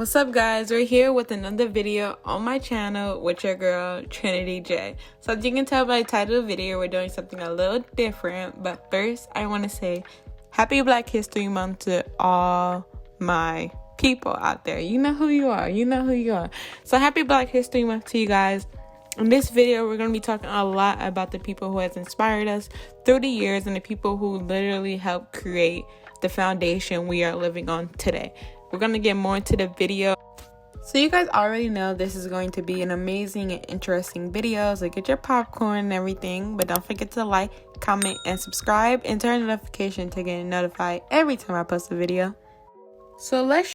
What's up, guys? We're here with another video on my channel with your girl Trinity J. So as you can tell by the title of the video, we're doing something a little different. But first, I want to say happy Black History Month to all my people out there. You know who you are. You know who you are. So happy Black History Month to you guys. In this video, we're going to be talking a lot about the people who has inspired us through the years and the people who literally helped create the foundation we are living on today. We're going to get more into the video. So you guys already know this is going to be an amazing and interesting video. So get your popcorn and everything. But don't forget to like, comment, and subscribe. And turn the notification to get notified every time I post a video. So let's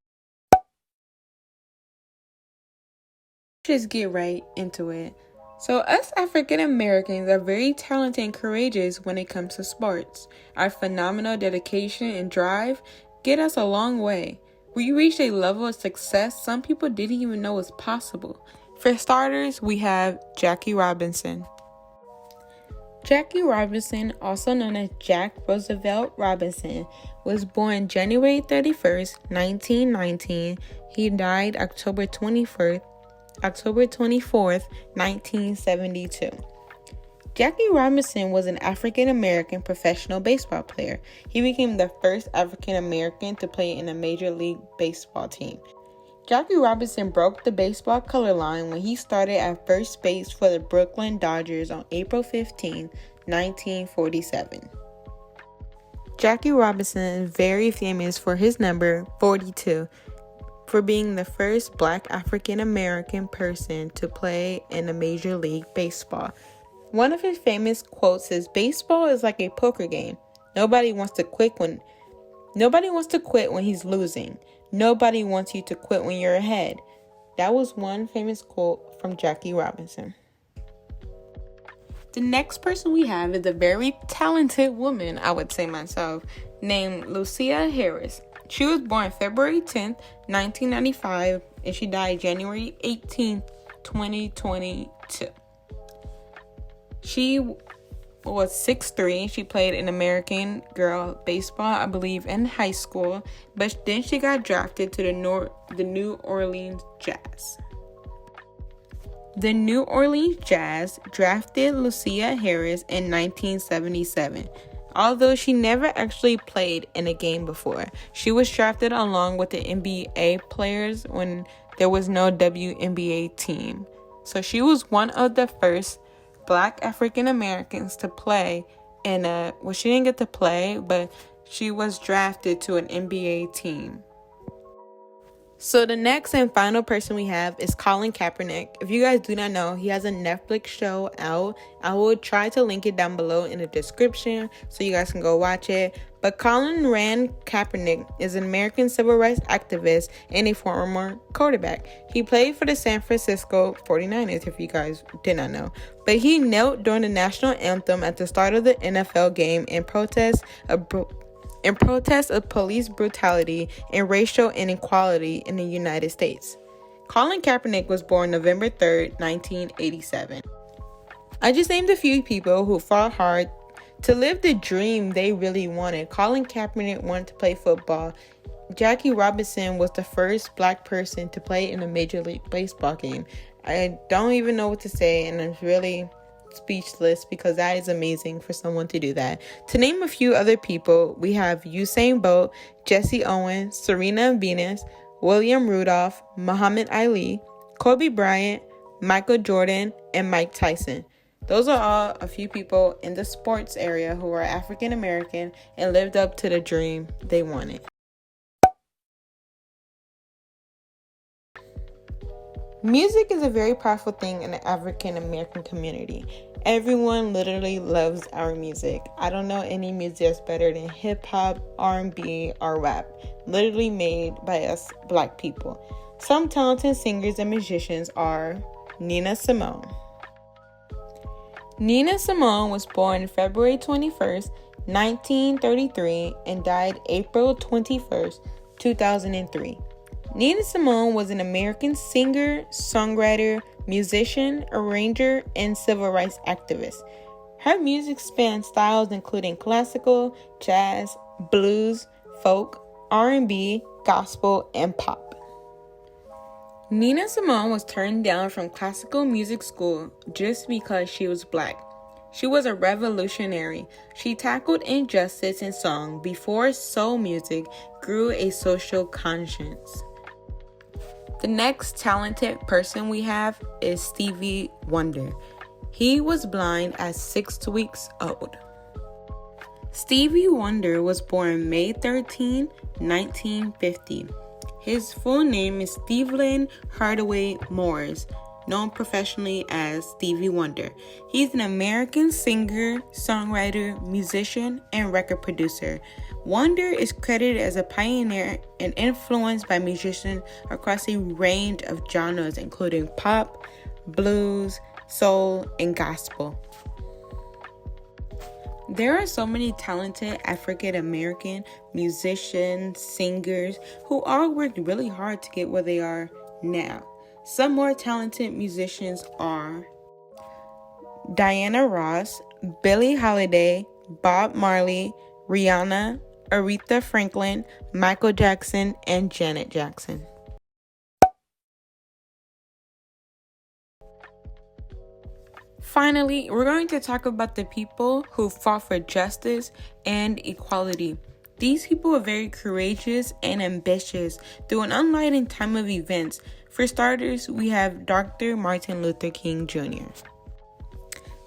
just get right into it. So us African Americans are very talented and courageous when it comes to sports. Our phenomenal dedication and drive get us a long way. We reached a level of success some people didn't even know was possible. For starters, we have Jackie Robinson. Jackie Robinson, also known as Jack Roosevelt Robinson, was born January 31st, 1919. He died October 24th, 1972. Jackie Robinson was an African American professional baseball player. He became the first African American to play in a Major League Baseball team. Jackie Robinson broke the baseball color line when he started at first base for the Brooklyn Dodgers on April 15, 1947. Jackie Robinson is very famous for his number 42, for being the first Black African American person to play in a Major League Baseball. One of his famous quotes is, "Baseball is like a poker game. Nobody wants to quit when he's losing. Nobody wants you to quit when you're ahead." That was one famous quote from Jackie Robinson. The next person we have is a very talented woman, I would say myself, named Lucia Harris. She was born February 10th, 1995, and she died January 18th, 2022. She was 6'3". She played in American Girl Baseball, I believe, in high school, but then she got drafted to the New Orleans Jazz. The New Orleans Jazz drafted Lucia Harris in 1977. Although she never actually played in a game before, she was drafted along with the NBA players when there was no WNBA team. So she was one of the first Black African Americans to play she didn't get to play, but she was drafted to an NBA team. So the next and final person we have is Colin Kaepernick. If you guys do not know, he has a Netflix show out. I will try to link it down below in the description so you guys can go watch it. But Colin Rand Kaepernick is an American civil rights activist and a former quarterback. He played for the San Francisco 49ers, if you guys did not know. But he knelt during the national anthem at the start of the NFL game in protest of police brutality and racial inequality in the United States. Colin Kaepernick was born November 3rd, 1987. I just named a few people who fought hard to live the dream they really wanted. Colin Kaepernick wanted to play football. Jackie Robinson was the first Black person to play in a Major League Baseball game. I don't even know what to say, and I'm really speechless because that is amazing for someone to do that. To name a few other people, we have Usain Bolt, Jesse Owens, Serena Venus, William Rudolph, Muhammad Ali, Kobe Bryant, Michael Jordan, and Mike Tyson. Those are all a few people in the sports area who are African American and lived up to the dream they wanted. Music is a very powerful thing in the African American community. Everyone literally loves our music. I don't know any music that's better than hip hop, R&B, or rap, literally made by us Black people. Some talented singers and musicians are Nina Simone. Nina Simone was born February 21st, 1933, and died April 21st, 2003. Nina Simone was an American singer, songwriter, musician, arranger, and civil rights activist. Her music spans styles including classical, jazz, blues, folk, R&B, gospel, and pop. Nina Simone was turned down from classical music school just because she was black. She was a revolutionary. She tackled injustice in song before soul music grew a social conscience. The next talented person we have is Stevie Wonder. He was blind at 6 weeks old. Stevie Wonder was born May 13, 1950. His full name is Stevland Hardaway Morris, known professionally as Stevie Wonder. He's an American singer, songwriter, musician, and record producer. Wonder is credited as a pioneer and influenced by musicians across a range of genres, including pop, blues, soul, and gospel. There are so many talented African American musicians, singers, who all worked really hard to get where they are now. Some more talented musicians are Diana Ross, Billie Holiday, Bob Marley, Rihanna, Aretha Franklin, Michael Jackson, and Janet Jackson. Finally, we're going to talk about the people who fought for justice and equality. These people were very courageous and ambitious through an unlighting time of events. For starters, we have Dr. Martin Luther King Jr.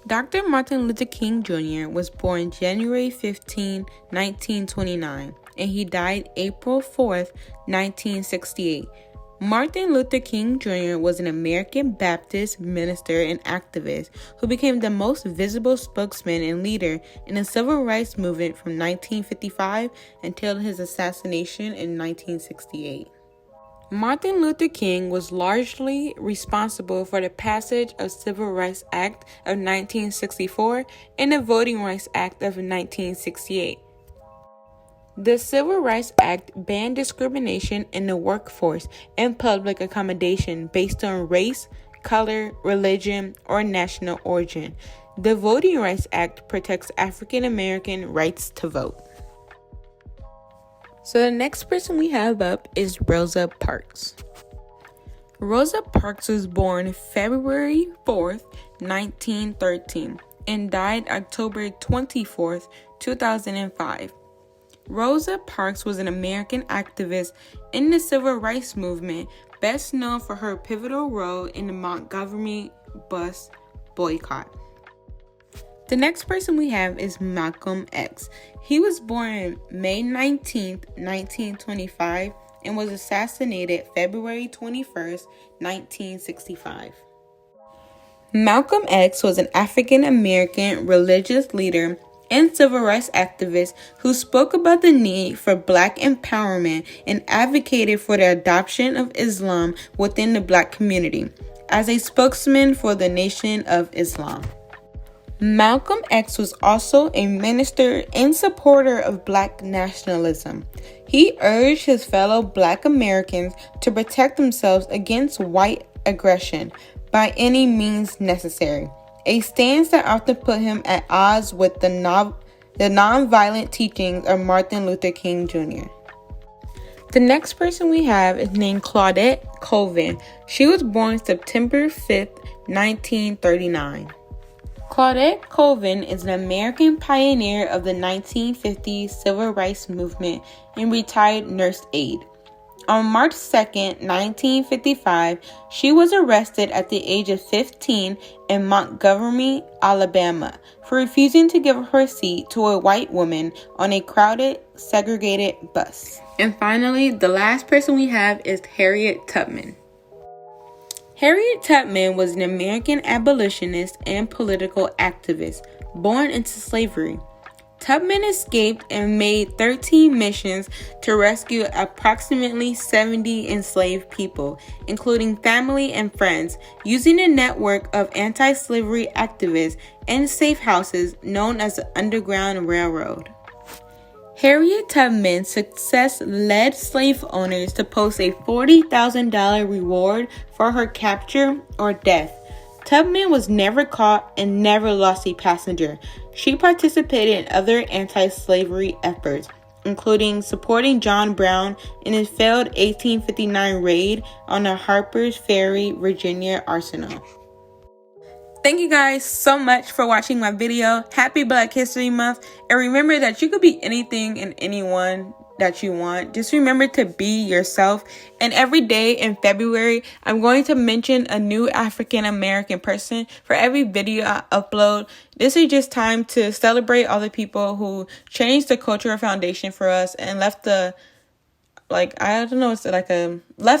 Dr. Martin Luther King Jr. was born January 15, 1929, and he died April 4, 1968. Martin Luther King Jr. was an American Baptist minister and activist who became the most visible spokesman and leader in the civil rights movement from 1955 until his assassination in 1968. Martin Luther King was largely responsible for the passage of Civil Rights Act of 1964 and the Voting Rights Act of 1968. The Civil Rights Act banned discrimination in the workforce and public accommodation based on race, color, religion, or national origin. The Voting Rights Act protects African American rights to vote. So the next person we have up is Rosa Parks. Rosa Parks was born February 4th, 1913, and died October 24th, 2005. Rosa Parks was an American activist in the civil rights movement, best known for her pivotal role in the Montgomery bus boycott. The next person we have is Malcolm X. He was born May 19th, 1925, and was assassinated February 21st, 1965. Malcolm X was an African American religious leader and civil rights activist who spoke about the need for Black empowerment and advocated for the adoption of Islam within the Black community as a spokesman for the Nation of Islam. Malcolm X was also a minister and supporter of Black nationalism. He urged his fellow Black Americans to protect themselves against white aggression by any means necessary, a stance that often put him at odds with the nonviolent teachings of Martin Luther King Jr. The next person we have is named Claudette Colvin. She was born September 5th, 1939. Claudette Colvin is an American pioneer of the 1950s civil rights movement and retired nurse aide. On March 2nd, 1955, she was arrested at the age of 15 in Montgomery, Alabama, for refusing to give her seat to a white woman on a crowded, segregated bus. And finally, the last person we have is Harriet Tubman. Harriet Tubman was an American abolitionist and political activist born into slavery. Tubman escaped and made 13 missions to rescue approximately 70 enslaved people, including family and friends, using a network of anti-slavery activists and safe houses known as the Underground Railroad. Harriet Tubman's success led slave owners to post a $40,000 reward for her capture or death. Tubman was never caught and never lost a passenger. She participated in other anti-slavery efforts, including supporting John Brown in his failed 1859 raid on the Harper's Ferry, Virginia arsenal. Thank you guys so much for watching my video. Happy Black History Month. And remember that you could be anything and anyone that you want. Just remember to be yourself. And every day in February, I'm going to mention a new African American person for every video I upload. This is just time to celebrate all the people who changed the cultural foundation for us and left the, left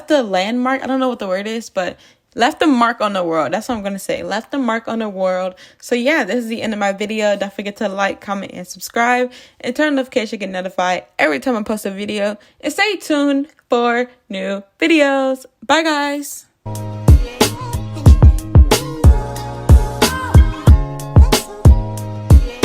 the landmark. I don't know what the word is, but left the mark on the world. That's what I'm going to say. Left the mark on the world. So yeah, this is the end of my video. Don't forget to like, comment, and subscribe. And turn on notifications to get notified every time I post a video. And stay tuned for new videos. Bye, guys.